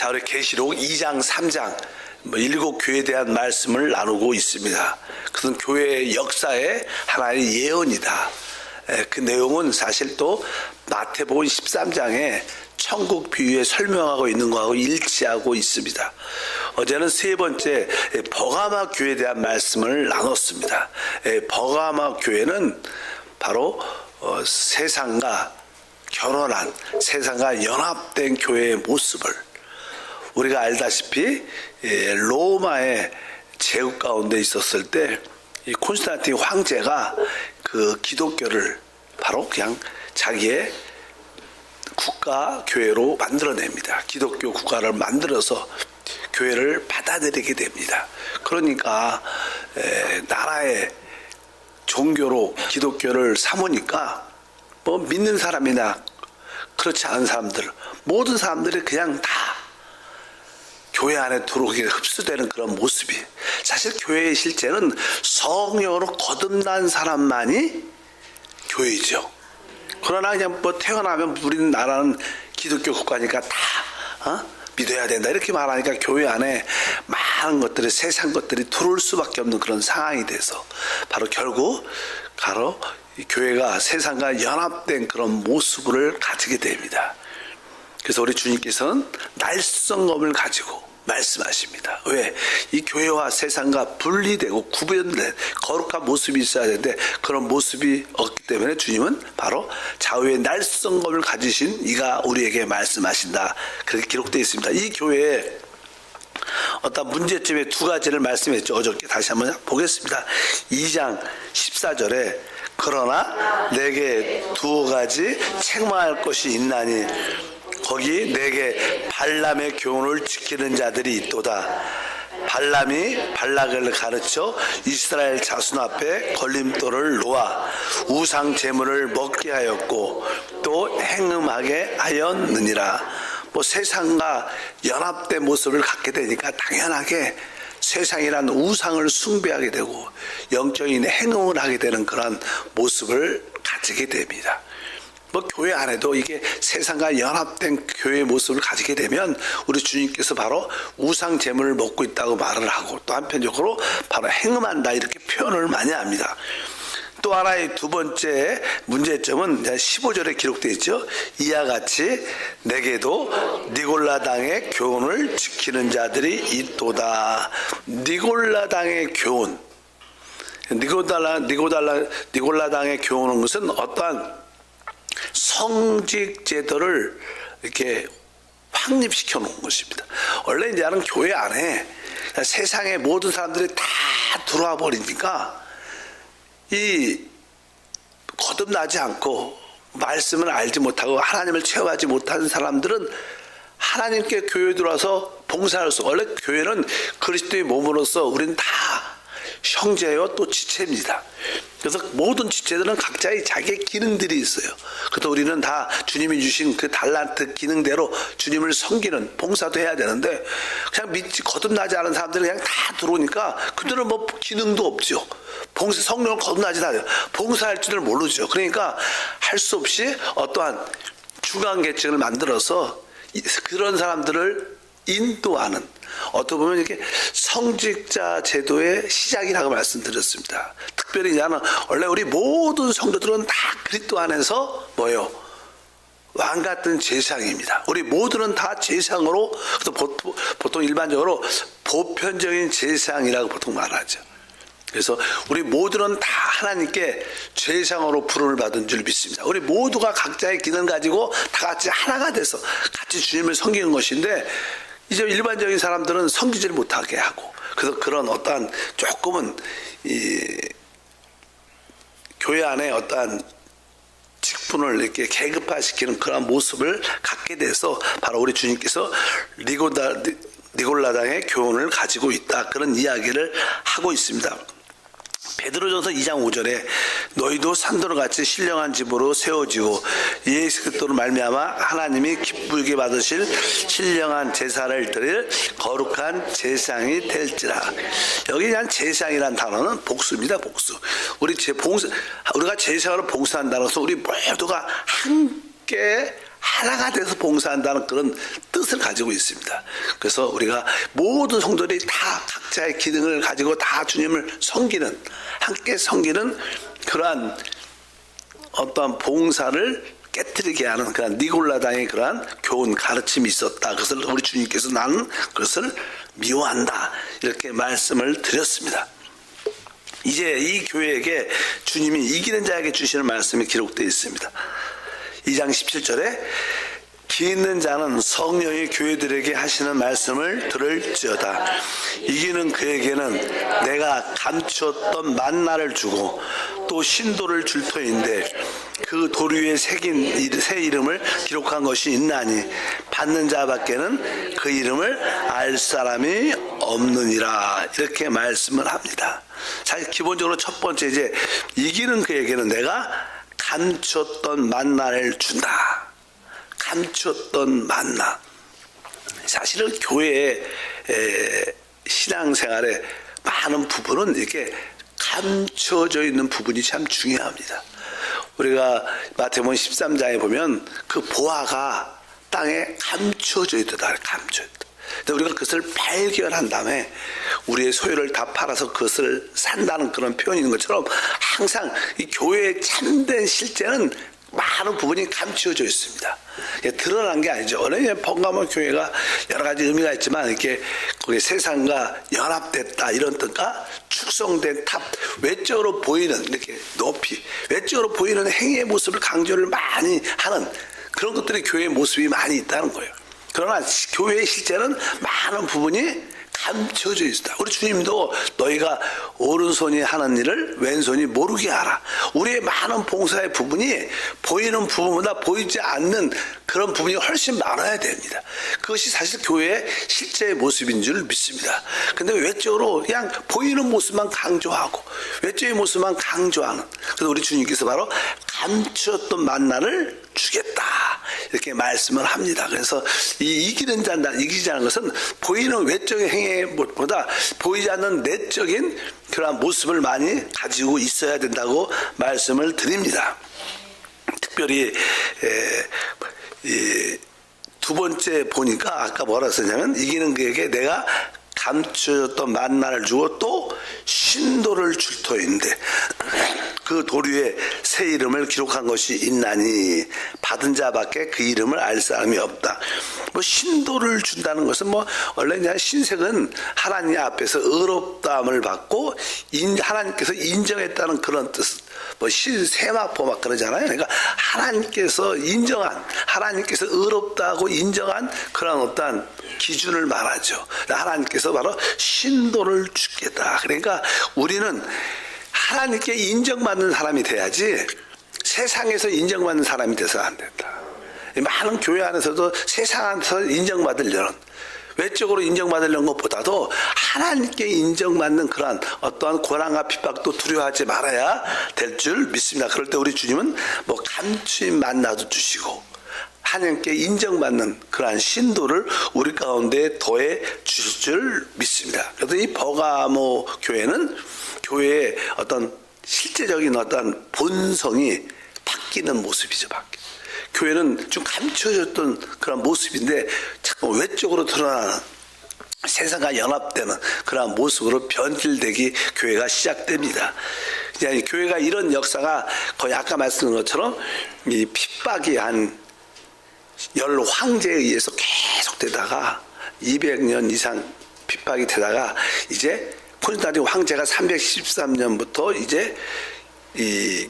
자, 우리 계시록 2장, 3장, 7교회에 대한 말씀을 나누고 있습니다. 그것은 교회의 역사의 하나의 예언이다. 그 내용은 사실 또 마태복음 13장에 천국 비유에 설명하고 있는 거하고 일치하고 있습니다. 어제는 세 번째 버가마 교회에 대한 말씀을 나눴습니다. 버가마 교회는 바로 세상과 결혼한, 세상과 연합된 교회의 모습을, 우리가 알다시피 로마의 제국 가운데 있었을 때 이 콘스탄틴 황제가 그 기독교를 바로 그냥 자기의 국가 교회로 만들어냅니다. 기독교 국가를 만들어서 교회를 받아들이게 됩니다. 그러니까 나라의 종교로 기독교를 삼으니까 뭐 믿는 사람이나 그렇지 않은 사람들, 모든 사람들이 그냥 다 교회 안에 들어오게 흡수되는 그런 모습이, 사실 교회의 실제는 성령으로 거듭난 사람만이 교회이죠. 그러나 그냥 뭐 태어나면 우리는 나라는 기독교 국가니까 다 믿어야 된다 이렇게 말하니까 교회 안에 많은 것들이, 세상 것들이 들어올 수밖에 없는 그런 상황이 돼서 바로 결국 이 교회가 세상과 연합된 그런 모습을 가지게 됩니다. 그래서 우리 주님께서는 날성검을 가지고 말씀하십니다. 왜? 이 교회와 세상과 분리되고 구분된 거룩한 모습이 있어야 되는데 그런 모습이 없기 때문에 주님은 바로 좌우의 날성검을 가지신 이가 우리에게 말씀하신다. 그렇게 기록되어 있습니다. 이 교회에 어떤 문제점의 두 가지를 말씀했죠. 어저께 다시 한번 보겠습니다. 2장 14절에 그러나 내게 두 가지 책망할 것이 있나니 거기 내게 발람의 교훈을 지키는 자들이 있도다. 발람이 발락을 가르쳐 이스라엘 자손 앞에 걸림돌을 놓아 우상 제물을 먹게 하였고 또 행음하게 하였느니라. 뭐 세상과 연합된 모습을 갖게 되니까 당연하게 세상이란 우상을 숭배하게 되고 영적인 행음을 하게 되는 그런 모습을 가지게 됩니다. 뭐 교회 안에도 이게 세상과 연합된 교회의 모습을 가지게 되면 우리 주님께서 바로 우상 제물을 먹고 있다고 말을 하고 또 한편적으로 바로 행음한다 이렇게 표현을 많이 합니다. 또 하나의 두 번째 문제점은 15절에 기록되어 있죠. 이와 같이 내게도 니골라당의 교훈을 지키는 자들이 있도다. 니골라당의 교훈, 니골라당의 교훈은 것은 어떠한 성직 제도를 이렇게 확립시켜 놓은 것입니다. 원래 이제 나는 교회 안에 세상의 모든 사람들이 다 들어와 버리니까 이 거듭나지 않고 말씀을 알지 못하고 하나님을 체험하지 못하는 사람들은 하나님께 교회에 들어와서 봉사할 수, 원래 교회는 그리스도의 몸으로서 우리는 다 형제요 또 지체입니다. 그래서 모든 지체들은 각자의 자기의 기능들이 있어요. 그래서 우리는 다 주님이 주신 그 달란트 기능대로 주님을 섬기는 봉사도 해야 되는데 그냥 거듭나지 않은 사람들은 그냥 다 들어오니까 그들은 뭐 기능도 없죠. 성령을 거듭나지 않아요. 봉사할 줄을 모르죠. 그러니까 할 수 없이 어떠한 중간 계층을 만들어서 그런 사람들을 인도하는, 어떻게 보면 이렇게 성직자 제도의 시작이라고 말씀드렸습니다. 특별히 나는 원래 우리 모든 성도들은 다 그리스도 안에서 뭐예요? 왕 같은 제사장입니다. 우리 모두는 다 제사장으로, 보통 일반적으로 보편적인 제사장이라고 보통 말하죠. 그래서 우리 모두는 다 하나님께 제사장으로 부름을 받은 줄 믿습니다. 우리 모두가 각자의 기능을 가지고 다 같이 하나가 돼서 같이 주님을 섬기는 것인데 이제 일반적인 사람들은 섬기지를 못하게 하고, 그래서 그런 어떠한 조금은 교회 안에 어떠한 직분을 이렇게 계급화시키는 그런 모습을 갖게 돼서 바로 우리 주님께서 니골라당의 교훈을 가지고 있다, 그런 이야기를 하고 있습니다. 베드로전서 2장 5절에 너희도 산도로 같이 신령한 집으로 세워지고 예수 그리스도로 말미암아 하나님이 기쁘게 받으실 신령한 제사를 드릴 거룩한 제사장이 될지라. 여기 그냥 제사장이라는 단어는 복수입니다. 복수. 우리가 제사장으로 봉사한다는 것은 우리 모두가 함께 하나가 돼서 봉사한다는 그런 뜻을 가지고 있습니다. 그래서 우리가 모든 성도들이 다 각자의 기능을 가지고 다 주님을 섬기는, 함께 섬기는 그러한 어떠한 봉사를 깨뜨리게 하는 그런 니골라당의 그러한 교훈 가르침이 있었다. 그것을 우리 주님께서 나는 그것을 미워한다. 이렇게 말씀을 드렸습니다. 이제 이 교회에게 주님이 이기는 자에게 주시는 말씀이 기록되어 있습니다. 2장 17절에 기 있는 자는 성령이 교회들에게 하시는 말씀을 들을지어다. 이기는 그에게는 내가 감추었던 만나를 주고 또 신도를 줄 터인데 그 돌 위에 새긴 새 이름을 기록한 것이 있나니 받는 자밖에는 그 이름을 알 사람이 없느니라. 이렇게 말씀을 합니다. 사실 기본적으로 첫 번째 이제 이기는 그에게는 내가 감추었던 만나를 준다. 감추었던 만나. 사실은 교회의 신앙생활의 많은 부분은 이렇게 감춰져 있는 부분이 참 중요합니다. 우리가 마태복음 13장에 보면 그 보화가 땅에 감춰져 있다. 감춰져 있다. 근데 우리가 그것을 발견한 다음에 우리의 소유를 다 팔아서 그것을 산다는 그런 표현이 있는 것처럼 항상 이 교회의 참된 실제는 많은 부분이 감추어져 있습니다. 드러난 게 아니죠. 어느 번가모 교회가 여러 가지 의미가 있지만 이렇게 거기 세상과 연합됐다 이런 뜻과 축성된 탑, 외적으로 보이는 이렇게 높이 외적으로 보이는 행위의 모습을 강조를 많이 하는 그런 것들이 교회의 모습이 많이 있다는 거예요. 그러나 교회의 실제는 많은 부분이 감춰져 있다. 우리 주님도 너희가 오른손이 하는 일을 왼손이 모르게 하라. 우리의 많은 봉사의 부분이 보이는 부분보다 보이지 않는 그런 부분이 훨씬 많아야 됩니다. 그것이 사실 교회의 실제의 모습인 줄 믿습니다. 근데 외적으로 그냥 보이는 모습만 강조하고 외적의 모습만 강조하는, 그래서 우리 주님께서 바로 감추었던 만나를 주겠다 이렇게 말씀을 합니다. 그래서 이 이기는 자다, 이기자는 것은 보이는 외적인 행위보다 보이지 않는 내적인 그러한 모습을 많이 가지고 있어야 된다고 말씀을 드립니다. 특별히 두 번째 보니까 아까 뭐라 썼냐면 이기는 그에게 내가 감춰졌던 만나를 주고 또 신도를 줄 터인데 그 돌 위에 새 이름을 기록한 것이 있나니 받은 자밖에 그 이름을 알 사람이 없다. 뭐 신도를 준다는 것은 뭐 원래 그냥 신색은 하나님 앞에서 의롭다함을 받고 하나님께서 인정했다는 그런 뜻. 뭐 세마포 막 그러잖아요. 그러니까 하나님께서 인정한, 하나님께서 의롭다고 인정한 그런 어떠한 기준을 말하죠. 하나님께서 바로 신도를 주겠다. 그러니까 우리는 하나님께 인정받는 사람이 돼야지 세상에서 인정받는 사람이 돼서는 안 된다. 많은 교회 안에서도 세상 안에서 인정받으려는, 외적으로 인정받으려는 것보다도 하나님께 인정받는 그러한 어떠한 고난과 핍박도 두려워하지 말아야 될 줄 믿습니다. 그럴 때 우리 주님은 뭐 감추인 만나도 주시고 하나님께 인정받는 그러한 신도를 우리 가운데 더해 주실 줄 믿습니다. 그래서 이 버가모 교회는 교회의 어떤 실제적인 어떤 본성이 바뀌는 모습이죠. 교회는 좀 감춰졌던 그런 모습인데 자꾸 외적으로 드러나는 세상과 연합되는 그런 모습으로 변질되기 교회가 시작됩니다. 교회가 이런 역사가 거의 아까 말씀드린 것처럼 이 핍박이 한 열 황제에 의해서 계속 되다가 200년 이상 핍박이 되다가 이제 콘스탄틴 황제가 313년부터 이제 이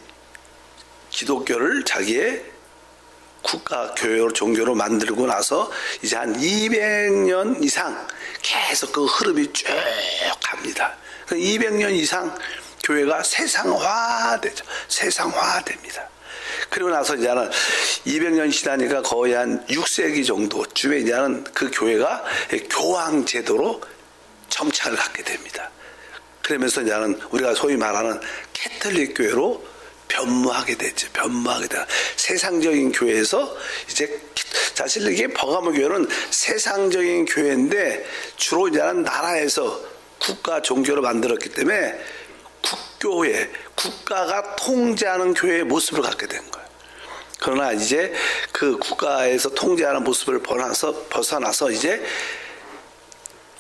기독교를 자기의 국가 교회로 종교로 만들고 나서 이제 한 200년 이상 계속 그 흐름이 쭉 갑니다. 200년 이상 교회가 세상화되죠. 세상화됩니다. 그리고 나서 이제는 200년 지나니까 거의 한 6세기 정도쯤에 이제는 그 교회가 교황 제도로 정착을 갖게 됩니다. 그러면서 이제는 우리가 소위 말하는 캐톨릭 교회로 변모하게 됐죠. 변모하게 돼. 세상적인 교회에서 이제 사실 이게 버가모 교회는 세상적인 교회인데 주로 이제는 나라에서 국가 종교로 만들었기 때문에 국교회, 국가가 통제하는 교회의 모습을 갖게 된 거예요. 그러나 이제 그 국가에서 통제하는 모습을 벗어나서 이제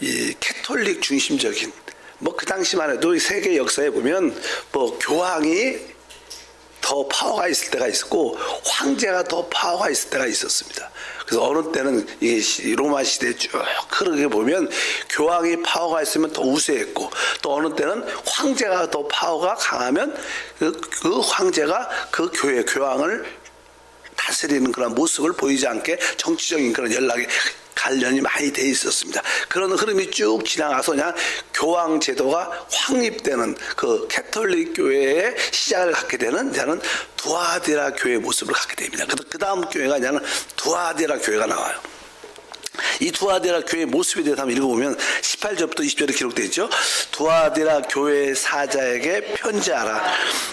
이 캐톨릭 중심적인 뭐 그 당시만 해도 세계 역사에 보면 뭐 교황이 더 파워가 있을 때가 있었고 황제가 더 파워가 있을 때가 있었습니다. 그래서 어느 때는 이게 로마 시대에 쭉 흐르게 보면 교황이 파워가 있으면 더 우세했고 또 어느 때는 황제가 더 파워가 강하면 그 황제가 그 교황을 다스리는 그런 모습을 보이지 않게 정치적인 그런 연락이 관련이 많이 돼 있었습니다. 그런 흐름이 쭉 지나가서 그냥 교황 제도가 확립되는 그 캐톨릭 교회의 시작을 갖게 되는 이제는 두아디라 교회의 모습을 갖게 됩니다. 그 다음 교회가 이제는 두아디라 교회가 나와요. 이 두아디라 교회의 모습에 대해서 한번 읽어보면 18절부터 20절에 기록되어 있죠. 두아디라 교회의 사자에게 편지하라.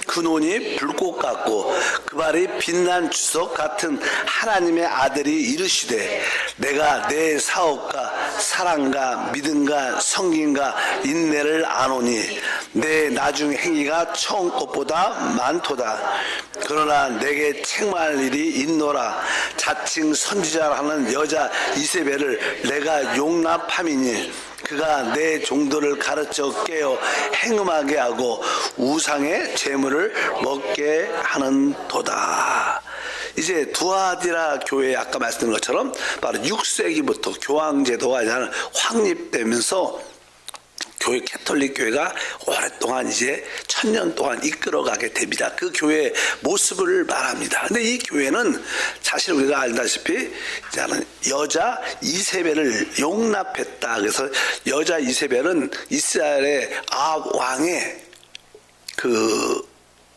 그 눈이 불꽃 같고 그 발이 빛난 주석 같은 하나님의 아들이 이르시되 내가 내 사업과 사랑과 믿음과 성김과 인내를 아노니 내 나중 행위가 처음 것보다 많도다. 그러나 내게 책망할 일이 있노라. 자칭 선지자라는 여자 이세벨을 내가 용납함이니 그가 내 종들을 가르쳐 깨어 행음하게 하고 우상의 재물을 먹게 하는도다. 이제 두아디라 교회 아까 말씀드린 것처럼 바로 6세기부터 교황제도가 확립되면서 교회 캐톨릭 교회가 오랫동안 이제 1000년 동안 이끌어가게 됩니다. 그 교회의 모습을 말합니다. 근데 이 교회는 사실 우리가 알다시피 여자 이세벨을 용납했다. 그래서 여자 이세벨은 이스라엘의 아합 왕의 그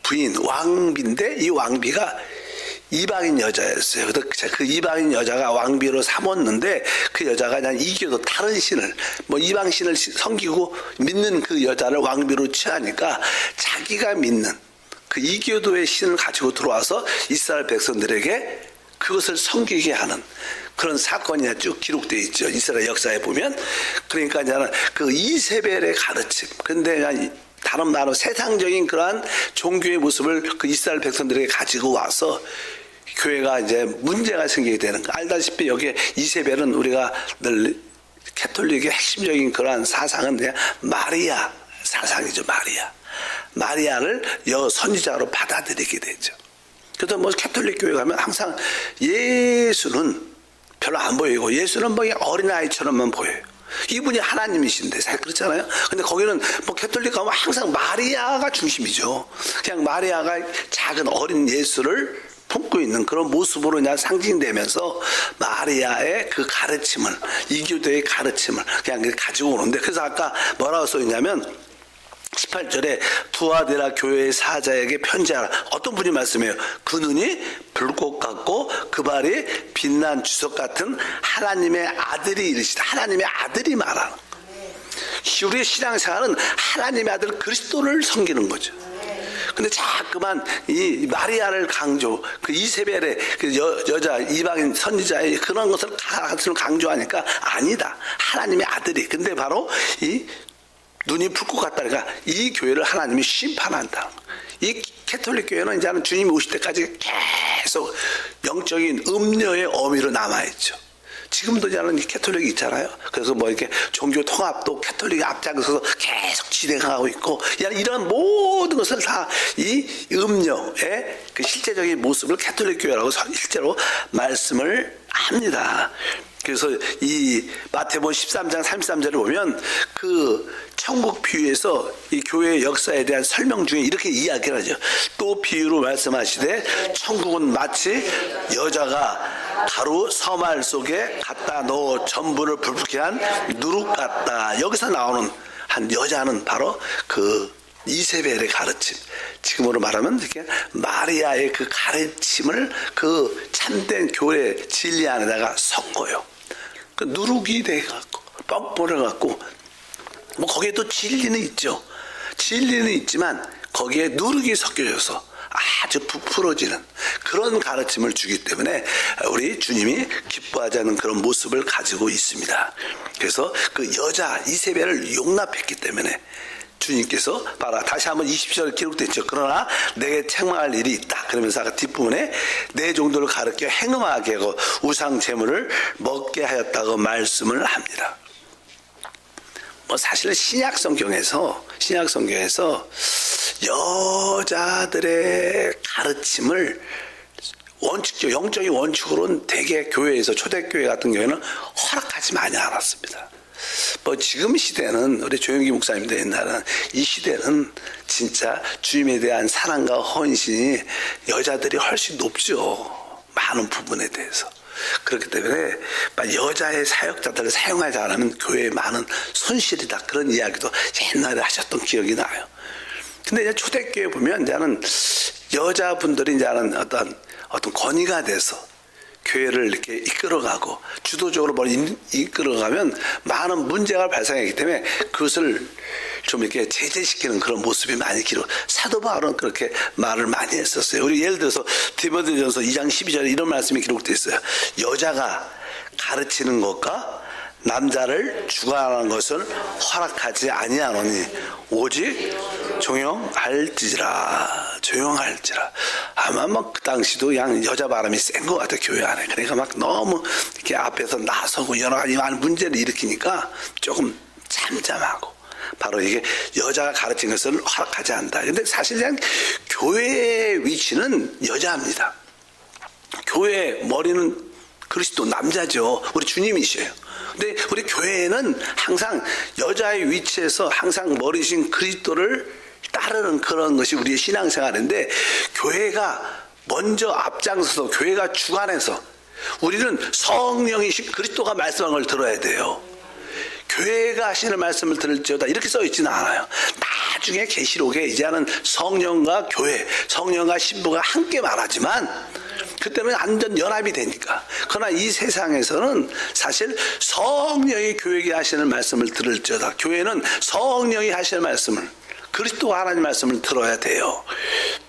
부인 왕비인데 이 왕비가 이방인 여자였어요. 그 이방인 여자가 왕비로 삼았는데 그 여자가 그냥 이교도 다른 신을 뭐 이방 신을 섬기고 믿는 그 여자를 왕비로 취하니까 자기가 믿는 그 이교도의 신을 가지고 들어와서 이스라엘 백성들에게 그것을 섬기게 하는 그런 사건이 쭉 기록되어 있죠. 이스라엘 역사에 보면. 그러니까 이제 그 이세벨의 가르침. 근데 다른 말로 세상적인 그러한 종교의 모습을 그 이스라엘 백성들에게 가지고 와서 교회가 이제 문제가 생기게 되는 거. 알다시피 여기에 이세벨은 우리가 늘 캐톨릭의 핵심적인 그러한 사상은 그냥 마리아 사상이죠. 마리아를 선지자로 받아들이게 되죠. 그래서 뭐 캐톨릭 교회 가면 항상 예수는 별로 안 보이고 예수는 뭐 어린아이처럼만 보여요. 이분이 하나님이신데 사실 그렇잖아요. 근데 거기는 뭐 캐톨릭 가면 항상 마리아가 중심이죠. 그냥 마리아가 작은 어린 예수를 품고 있는 그런 모습으로 그냥 상징되면서 마리아의 그 가르침을 이교도의 가르침을 그냥 가지고 오는데 그래서 아까 뭐라고 써있냐면 18절에 두아디라 교회의 사자에게 편지하라. 어떤 분이 말씀해요? 그 눈이 불꽃 같고 그 발이 빛난 주석 같은 하나님의 아들이 이르시다. 하나님의 아들이 말하는 우리의 신앙생활은 하나님의 아들 그리스도를 섬기는 거죠. 근데 자꾸만 이 마리아를 강조, 그 이세벨의 그 여자 이방인 선지자의 그런 것을 강조하니까 아니다. 하나님의 아들이. 근데 바로 이 눈이 불꽃 같다니까 이 교회를 하나님이 심판한다. 이 캐톨릭 교회는 이제는 주님이 오실 때까지 계속 영적인 음녀의 어미로 남아있죠. 지금도 이제는 캐톨릭이 있잖아요. 그래서 뭐 이렇게 종교 통합도 캐톨릭이 앞장서서 계속 진행하고 있고, 이런 모든 것을 다 이 음녀의 그 실제적인 모습을 캐톨릭 교회라고 실제로 말씀을 합니다. 그래서 이 마태복음 13장 33절을 보면 그 천국 비유에서 이 교회의 역사에 대한 설명 중에 이렇게 이야기를 하죠. 또 비유로 말씀하시되 천국은 마치 여자가 가루 서말 속에 갖다 넣어 전부를 불붙게 한 누룩 같다. 여기서 나오는 한 여자는 바로 그 이세벨의 가르침, 지금으로 말하면 이렇게 마리아의 그 가르침을 그 참된 교회 진리 안에다가 섞어요. 그 누룩이 돼갖고 뻑뻑해갖고 뭐 거기에 또 진리는 있죠. 진리는 있지만 거기에 누룩이 섞여져서 아주 부풀어지는 그런 가르침을 주기 때문에 우리 주님이 기뻐하지 않는 그런 모습을 가지고 있습니다. 그래서 그 여자 이세벨을 용납했기 때문에 주님께서 봐라 다시 한번 20절에 기록되어 있죠. 그러나 내게 책망할 일이 있다. 그러면서 아까 뒷부분에 내 종들을 가르쳐 행음하게 하고 우상 제물을 먹게 하였다고 말씀을 합니다. 뭐 사실은 신약 성경에서 여자들의 가르침을 원칙적 영적인 원칙으로는 대개 교회에서 초대교회 같은 경우에는 허락하지 많이 않았습니다. 뭐 지금 시대는 우리 조영기 목사님도 옛날은 이 시대는 진짜 주님에 대한 사랑과 헌신이 여자들이 훨씬 높죠. 많은 부분에 대해서. 그렇기 때문에 여자의 사역자들을 사용하지 않으면 교회에 많은 손실이다. 그런 이야기도 옛날에 하셨던 기억이 나요. 근데 이제 초대교회 보면 이제는 여자분들이 이제는 어떤 권위가 돼서 교회를 이렇게 이끌어가고 주도적으로 뭘 이끌어가면 많은 문제가 발생하기 때문에 그것을 좀 이렇게 제재시키는 그런 모습이 많이 기록. 사도 바울은 그렇게 말을 많이 했었어요. 우리 예를 들어서 디모데전서 2장 12절에 이런 말씀이 기록되어 있어요. 여자가 가르치는 것과 남자를 주관하는 것을 허락하지 아니하노니 오직 조용할지라. 아마 뭐 그 당시도 그냥 여자 바람이 센 것 같아 교회 안에. 그러니까 막 너무 이렇게 앞에서 나서고 여러 가지 많은 문제를 일으키니까 조금 잠잠하고. 바로 이게 여자가 가르친 것을 허락하지 않는다. 근데 사실 그냥 교회의 위치는 여자입니다. 교회의 머리는 그리스도 남자죠. 우리 주님이셔요. 근데 우리 교회에는 항상 여자의 위치에서 항상 머리신 그리스도를 따르는 그런 것이 우리의 신앙생활인데 교회가 먼저 앞장서서 교회가 주관해서 우리는 성령이신 그리스도가 말씀한 걸 들어야 돼요. 교회가 하시는 말씀을 들을지어다 이렇게 써있지는 않아요. 나중에 계시록에 이제는 성령과 교회, 성령과 신부가 함께 말하지만 그때는 완전 연합이 되니까. 그러나 이 세상에서는 사실 성령이 교회에게 하시는 말씀을 들을지어다. 교회는 성령이 하시는 말씀을 그리스도 하나님 말씀을 들어야 돼요.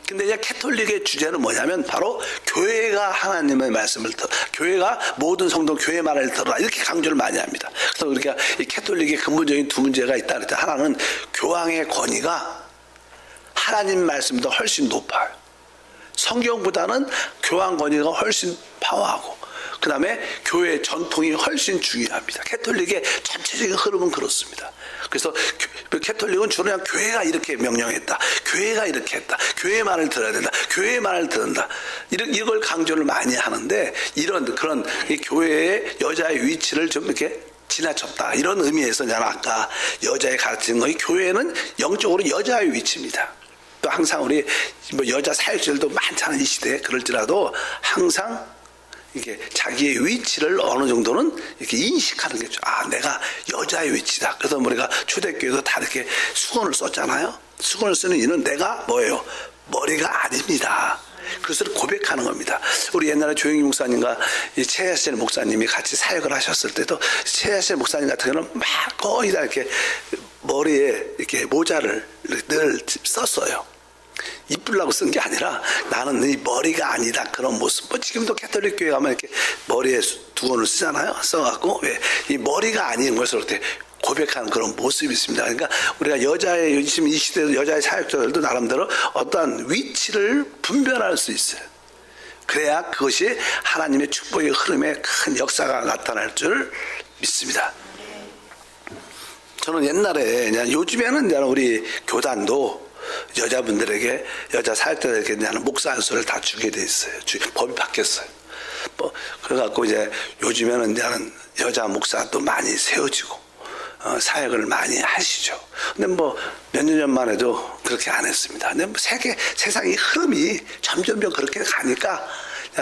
근데 이제 캐톨릭의 주제는 뭐냐면 바로 교회가 하나님의 말씀을 들어, 교회가 모든 성도 교회 말을 들어라 이렇게 강조를 많이 합니다. 그래서 우리가 이 캐톨릭의 근본적인 두 문제가 있다 그랬죠. 하나는 교황의 권위가 하나님 말씀보다 훨씬 높아요. 성경보다는 교황 권위가 훨씬 파워하고 그 다음에 교회의 전통이 훨씬 중요합니다. 캐톨릭의 전체적인 흐름은 그렇습니다. 그래서 캐톨릭은 주로 그냥 교회가 이렇게 명령했다. 교회가 이렇게 했다. 교회의 말을 들어야 된다. 교회의 말을 듣는다. 이걸 강조를 많이 하는데 이런 그런 이 교회의 여자의 위치를 좀 이렇게 지나쳤다. 이런 의미에서 저는 아까 여자의 가르치는 거, 이 교회는 영적으로 여자의 위치입니다. 또 항상 우리 뭐 여자 사역자들도 많잖아요. 이 시대에. 그럴지라도 항상 이게 자기의 위치를 어느 정도는 이렇게 인식하는 게, 내가 여자의 위치다. 그래서 우리가 초대교회도 다 이렇게 수건을 썼잖아요. 수건을 쓰는 이유는 내가 뭐예요? 머리가 아닙니다. 그것을 고백하는 겁니다. 우리 옛날에 조영기 목사님과 최하실 목사님이 같이 사역을 하셨을 때도 최하실 목사님 같은 경우는 막 거의 다 이렇게 머리에 이렇게 모자를 늘 썼어요. 이쁘려고 쓴 게 아니라 나는 네 머리가 아니다 그런 모습. 뭐 지금도 캐톨릭 교회 가면 이렇게 머리에 두건을 쓰잖아요. 써갖고 이 머리가 아닌 것을 이렇게 고백하는 그런 모습이 있습니다. 그러니까 우리가 여자의 지금 이 시대의 여자의 사역자들도 나름대로 어떠한 위치를 분별할 수 있어요. 그래야 그것이 하나님의 축복의 흐름에 큰 역사가 나타날 줄 믿습니다. 저는 옛날에 요즘에는 우리 교단도 여자분들에게 여자 사역자들에게 목사 안수를 다 주게 돼 있어요. 법이 바뀌었어요. 그래갖고 이제 요즘에는 여자 목사도 많이 세워지고 사역을 많이 하시죠. 근데 몇 년 전만 해도 그렇게 안 했습니다. 근데 세상의 흐름이 점점 그렇게 가니까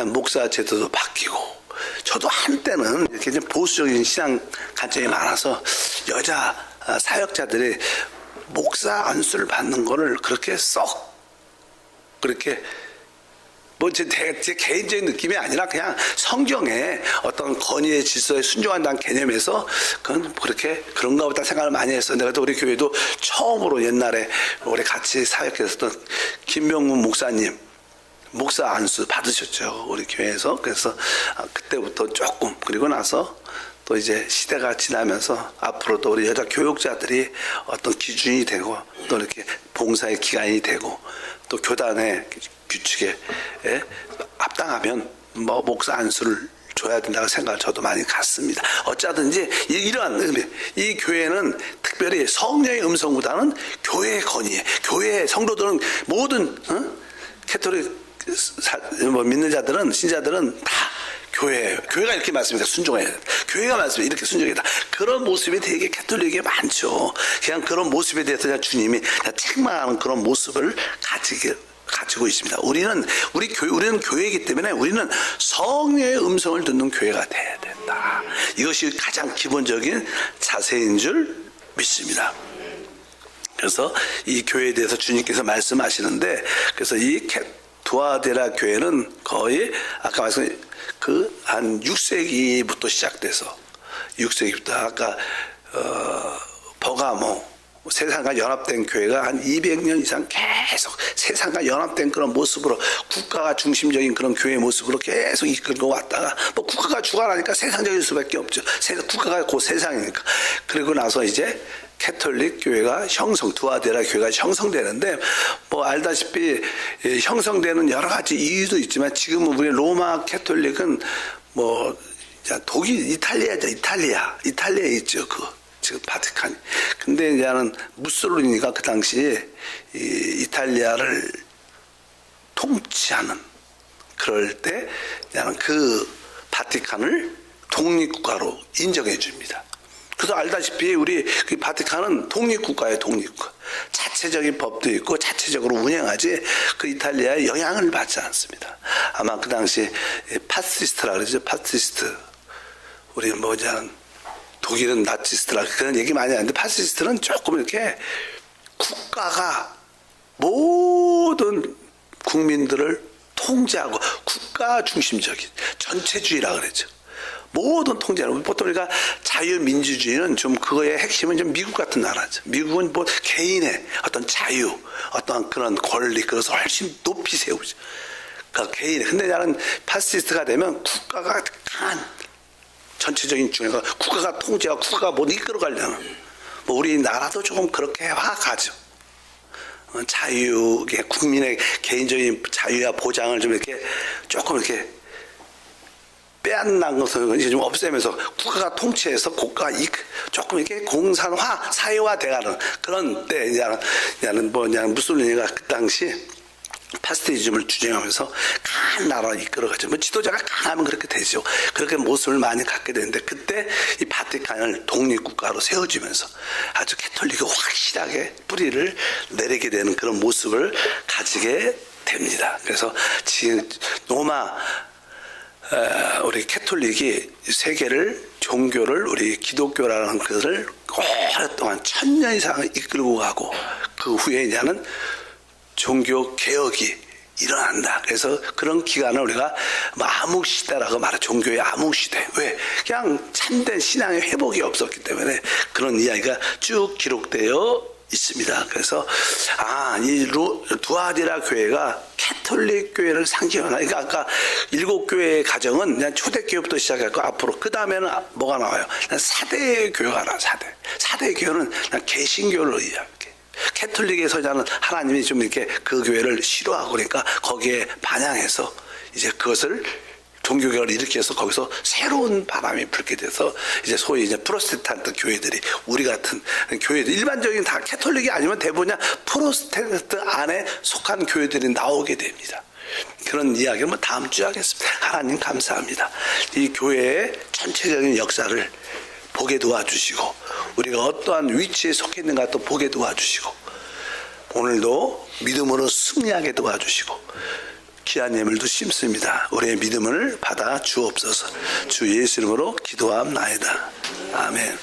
목사 제도도 바뀌고. 저도 한때는 이렇게 보수적인 신앙 관점이 많아서 여자 사역자들이 목사 안수를 받는 거를 그렇게 그렇게 제 개인적인 느낌이 아니라 그냥 성경의 어떤 권위의 질서에 순종한다는 개념에서 그건 그런가 보다 생각을 많이 했었는데, 그래도 우리 교회도 처음으로 옛날에 우리 같이 사역했었던 김명문 목사님 목사 안수 받으셨죠, 우리 교회에서. 그래서 그때부터 조금, 그리고 나서 또 이제 시대가 지나면서 앞으로도 우리 여자 교육자들이 어떤 기준이 되고 또 이렇게 봉사의 기관이 되고 또 교단의 규칙에 합당하면 뭐 목사 안수를 줘야 된다고 생각을 저도 많이 갖습니다. 어쩌든지 이러한 의미, 이 교회는 특별히 성령의 음성보다는 교회의 건의에, 교회의 성도들은 모든 캐톨릭 믿는 자들은 신자들은 다 교회가 이렇게 말씀입니다. 순종해야 돼. 교회가 말씀입니다. 이렇게 순종해야 돼. 그런 모습이 되게 캐톨릭에 많죠. 그냥 그런 모습에 대해서 그냥 주님이 그냥 책망하는 그런 모습을 가지고 있습니다. 우리는 교회이기 때문에 우리는 성령의 음성을 듣는 교회가 돼야 된다. 이것이 가장 기본적인 자세인 줄 믿습니다. 그래서 이 교회에 대해서 주님께서 말씀하시는데, 그래서 이 두아데라 교회는 거의 아까 말씀드린 한 6세기부터 시작돼서 6세기부터 아까 버가모 세상과 연합된 교회가 한 200년 이상 계속 세상과 연합된 그런 모습으로 국가가 중심적인 그런 교회의 모습으로 계속 이끌고 왔다가 뭐 국가가 죽어나니까 세상적일 수밖에 없죠. 국가가 곧 세상이니까. 그리고 나서 이제 캐톨릭 교회가 두아데라 교회가 형성되는데, 뭐 알다시피 형성되는 여러 가지 이유도 있지만 지금은 우리 로마 캐톨릭은 뭐 독일, 이탈리아에 있죠. 지금 바티칸. 근데 이제는 무솔리니가 그 당시에 이탈리아를 통치하는 그럴 때 이제는 그 바티칸을 독립국가로 인정해 줍니다. 그래서 알다시피 우리 그 바티칸은 독립국가예요, 독립국가. 자체적인 법도 있고 자체적으로 운영하지 그 이탈리아의 영향을 받지 않습니다. 아마 그 당시 파시스트라 그러죠, 파시스트. 우리 독일은 나치스트라 그런 얘기 많이 하는데 파시스트는 조금 이렇게 국가가 모든 국민들을 통제하고 국가 중심적인 전체주의라 그러죠. 모든 통제하는, 보통 우리가 자유민주주의는 좀 그거의 핵심은 좀 미국 같은 나라죠. 미국은 뭐 개인의 어떤 자유, 어떤 그런 권리, 그것을 훨씬 높이 세우죠. 그러니까 개인의. 근데 나는 파시스트가 되면 국가가 강한 전체적인 중에서 국가가 통제하고 국가가 못 이끌어가려는, 뭐 우리나라도 조금 그렇게 화가죠. 자유, 국민의 개인적인 자유와 보장을 좀 이렇게 조금 이렇게 빼앗는 것을 이제 좀 없애면서 국가가 통치해서 국가가 조금 이렇게 공산화, 사회화 돼가는 그런 때, 이제는 무솔리니가 그 당시 파시스트이즘을 주장하면서 강한 나라를 이끌어가죠. 뭐 지도자가 강하면 그렇게 되죠. 그렇게 모습을 많이 갖게 되는데, 그때 이 바티칸을 독립국가로 세워주면서 아주 캐톨릭이 확실하게 뿌리를 내리게 되는 그런 모습을 가지게 됩니다. 그래서 지금 우리 캐톨릭이 세계를, 종교를, 우리 기독교라는 것을 오랫동안 1000년 이상을 이끌고 가고, 그 후에 이제는 종교 개혁이 일어난다. 그래서 그런 기간을 우리가 암흑시대라고 말해. 종교의 암흑시대. 왜? 그냥 참된 신앙의 회복이 없었기 때문에 그런 이야기가 쭉 기록되어 있습니다. 그래서 이 두아데라 교회가 캐톨릭 교회를 상징하나. 그러니까 아까 7교회의 가정은 그냥 초대교회부터 시작했고, 앞으로 그 다음에는 뭐가 나와요? 4대 교회가 나와. 4대 교회는 그냥 개신교를 의미합니다. 캐톨릭에서 저는 하나님이 좀 이렇게 그 교회를 싫어하고, 그러니까 거기에 반향해서 이제 그것을 종교개혁을 일으켜서 거기서 새로운 바람이 불게 돼서 이제 소위 이제 프로테스탄트 교회들이, 우리 같은 교회들, 일반적인 다 캐톨릭이 아니면 대부분 프로테스탄트 안에 속한 교회들이 나오게 됩니다. 그런 이야기를 뭐 다음 주에 하겠습니다. 하나님 감사합니다. 이 교회의 전체적인 역사를 보게 도와주시고, 우리가 어떠한 위치에 속해 있는가 또 보게 도와주시고, 오늘도 믿음으로 승리하게 도와주시고, 귀한 예물도 심습니다. 우리의 믿음을 받아 주옵소서. 주 예수 이름으로 기도함나이다. 아멘.